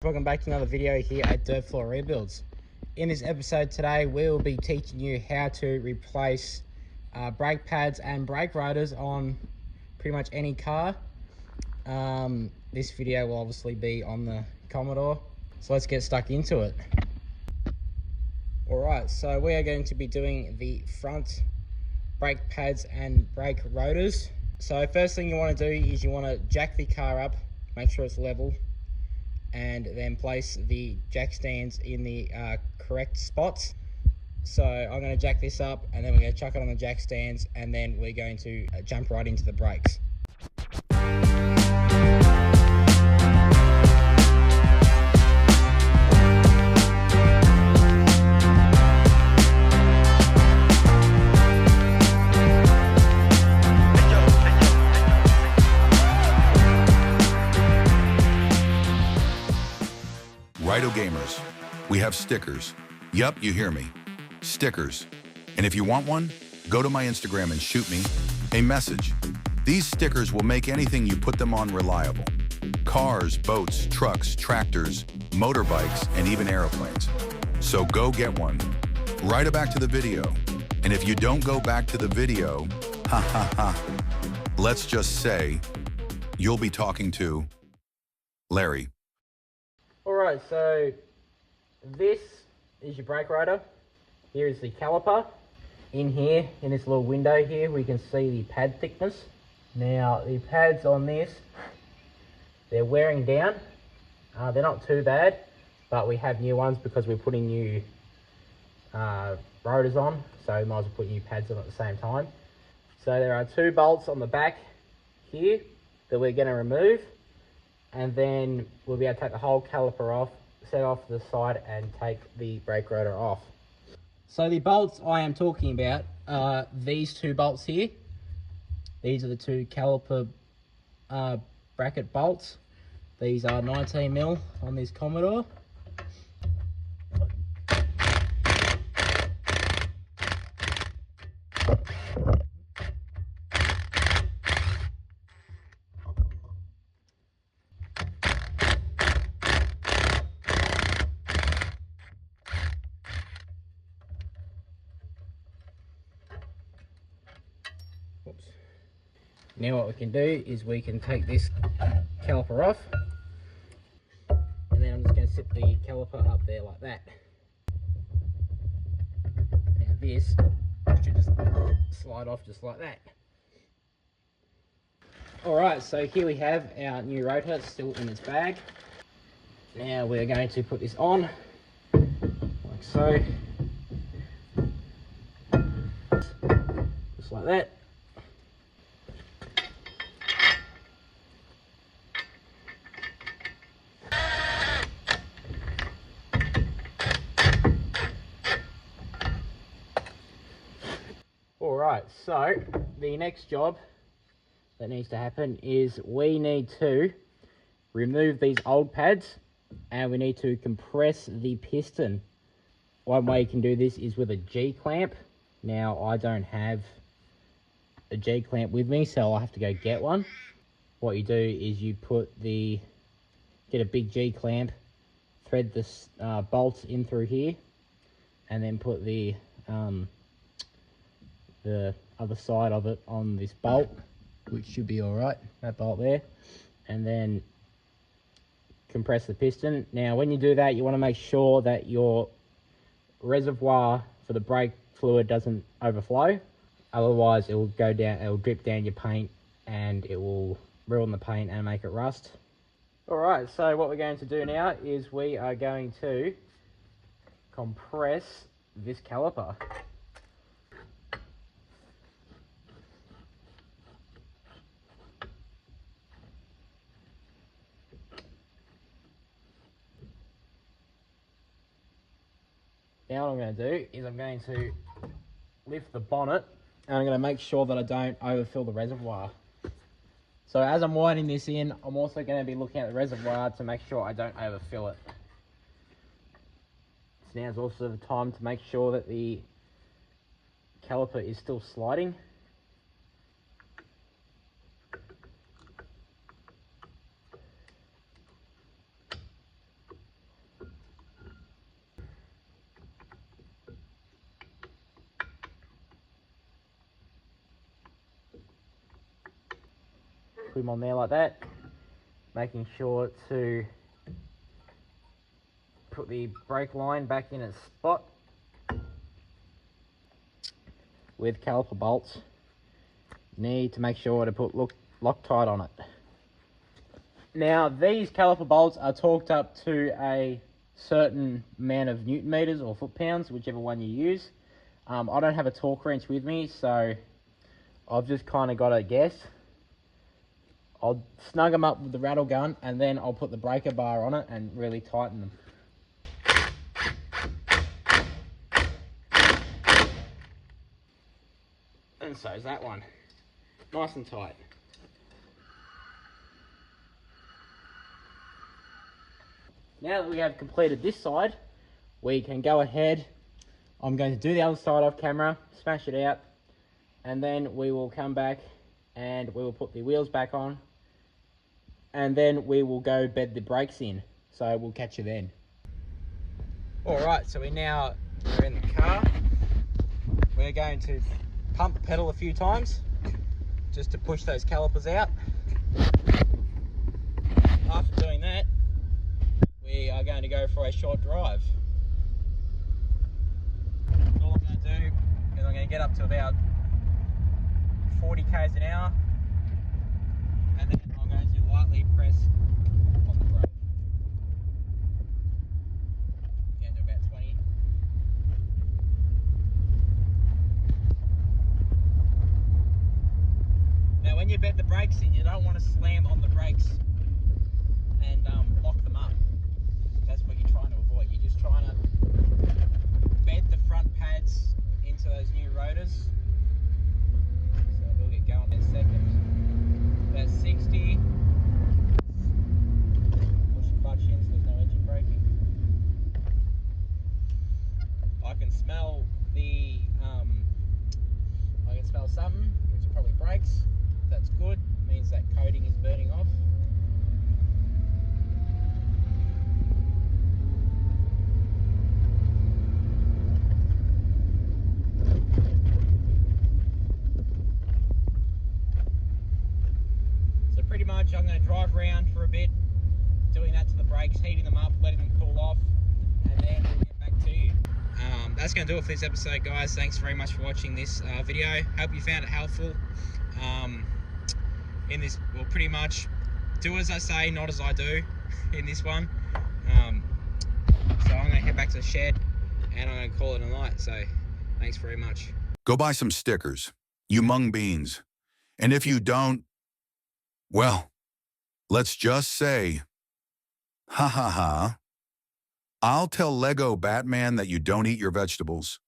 welcome back to another video here at Dirt Floor Rebuilds. In this episode today, we will be teaching you how to replace brake pads and brake rotors on pretty much any car. This video will obviously be on the Commodore, so let's get stuck into it. Alright, so we are going to be doing the front brake pads and brake rotors. So first thing you want to do is you want to jack the car up, make sure it's level, and then place the jack stands in the correct spots. So I'm going to jack this up, and then we're going to chuck it on the jack stands, and then we're going to jump right into the brakes. Righto gamers, we have stickers. Yup, you hear me. Stickers. And if you want one, go to my Instagram and shoot me a message. These stickers will make anything you put them on reliable. Cars, boats, trucks, tractors, motorbikes, and even airplanes. So go get one. Right back to the video. And if you don't go back to the video, let's just say you'll be talking to Larry. Alright, so this is your brake rotor. Here is the caliper. In here, in this little window here, we can see the pad thickness. Now, the pads on this, they're wearing down. They're not too bad, but we have new ones because we're putting new rotors on, so we might as well put new pads on at the same time. So there are two bolts on the back here that we're going to remove. And then we'll be able to take the whole caliper off, set off to the side, and take the brake rotor off. So the bolts I am talking about are these two bolts here. These are the two caliper bracket bolts. These are 19mm on this Commodore. Now what we can do is we can take this caliper off, and then I'm just going to sit the caliper up there like that. Now this should just slide off just like that. Alright, so here we have our new rotor still in its bag. Now we're going to put this on, like so. Just like that. Alright, so the next job that needs to happen is we need to remove these old pads, and we need to compress the piston. One way you can do this is with a G-clamp. Now I don't have a G-clamp with me, so I'll have to go get one. What you do is you get a big G-clamp, thread the bolts in through here, and then put the other side of it on this bolt, which should be alright, that bolt there, and then compress the piston. Now when you do that, you want to make sure that your reservoir for the brake fluid doesn't overflow, otherwise it will go down, it will drip down your paint, and it will ruin the paint and make it rust. Alright, so what we're going to do now is we are going to compress this caliper. Now what I'm going to do is I'm going to lift the bonnet, and I'm going to make sure that I don't overfill the reservoir. So as I'm winding this in, I'm also going to be looking at the reservoir to make sure I don't overfill it. So now's also the time to make sure that the caliper is still sliding. put them on there like that, making sure to put the brake line back in its spot with caliper bolts. Need to make sure to put Loctite on it. Now these caliper bolts are torqued up to a certain amount of newton meters or foot pounds, whichever one you use. I don't have a torque wrench with me, so I've just kind of got to guess. I'll snug them up with the rattle gun, and then I'll put the breaker bar on it and really tighten them. And so is that one. Nice and tight. Now that we have completed this side, we can go ahead. I'm going to do the other side off camera, smash it out, and then we will come back and we will put the wheels back on, and then we will go bed the brakes in. So we'll catch you then. Alright, so we're in the car. We're going to pump the pedal a few times just to push those calipers out. After doing that, we are going to go for a short drive. All I'm going to do is I'm going to get up to about 40 k's an hour, and then I'm going to lightly press on the brake. Going to about 20. Now when you bed the brakes in, you don't want to slam on the brakes and lock them up. That's what you're trying to avoid. You're just trying to bed the front pads into those new rotors. So we'll get going in a second. About 60. Push the clutch in so there's no engine braking. I can smell something, which is probably brakes. That's good. It means that coating is burning off. So pretty much I'm going to drive around for a bit, doing that to the brakes, heating them up, letting them cool off, and then we'll get back to you. That's going to do it for this episode, guys. Thanks very much for watching this video. Hope you found it helpful. In this, well, pretty much do as I say, not as I do in this one. So I'm going to head back to the shed and I'm going to call it a night. So thanks very much. Go buy some stickers, you mung beans. And if you don't, well, let's just say, ha ha ha. I'll tell Lego Batman that you don't eat your vegetables.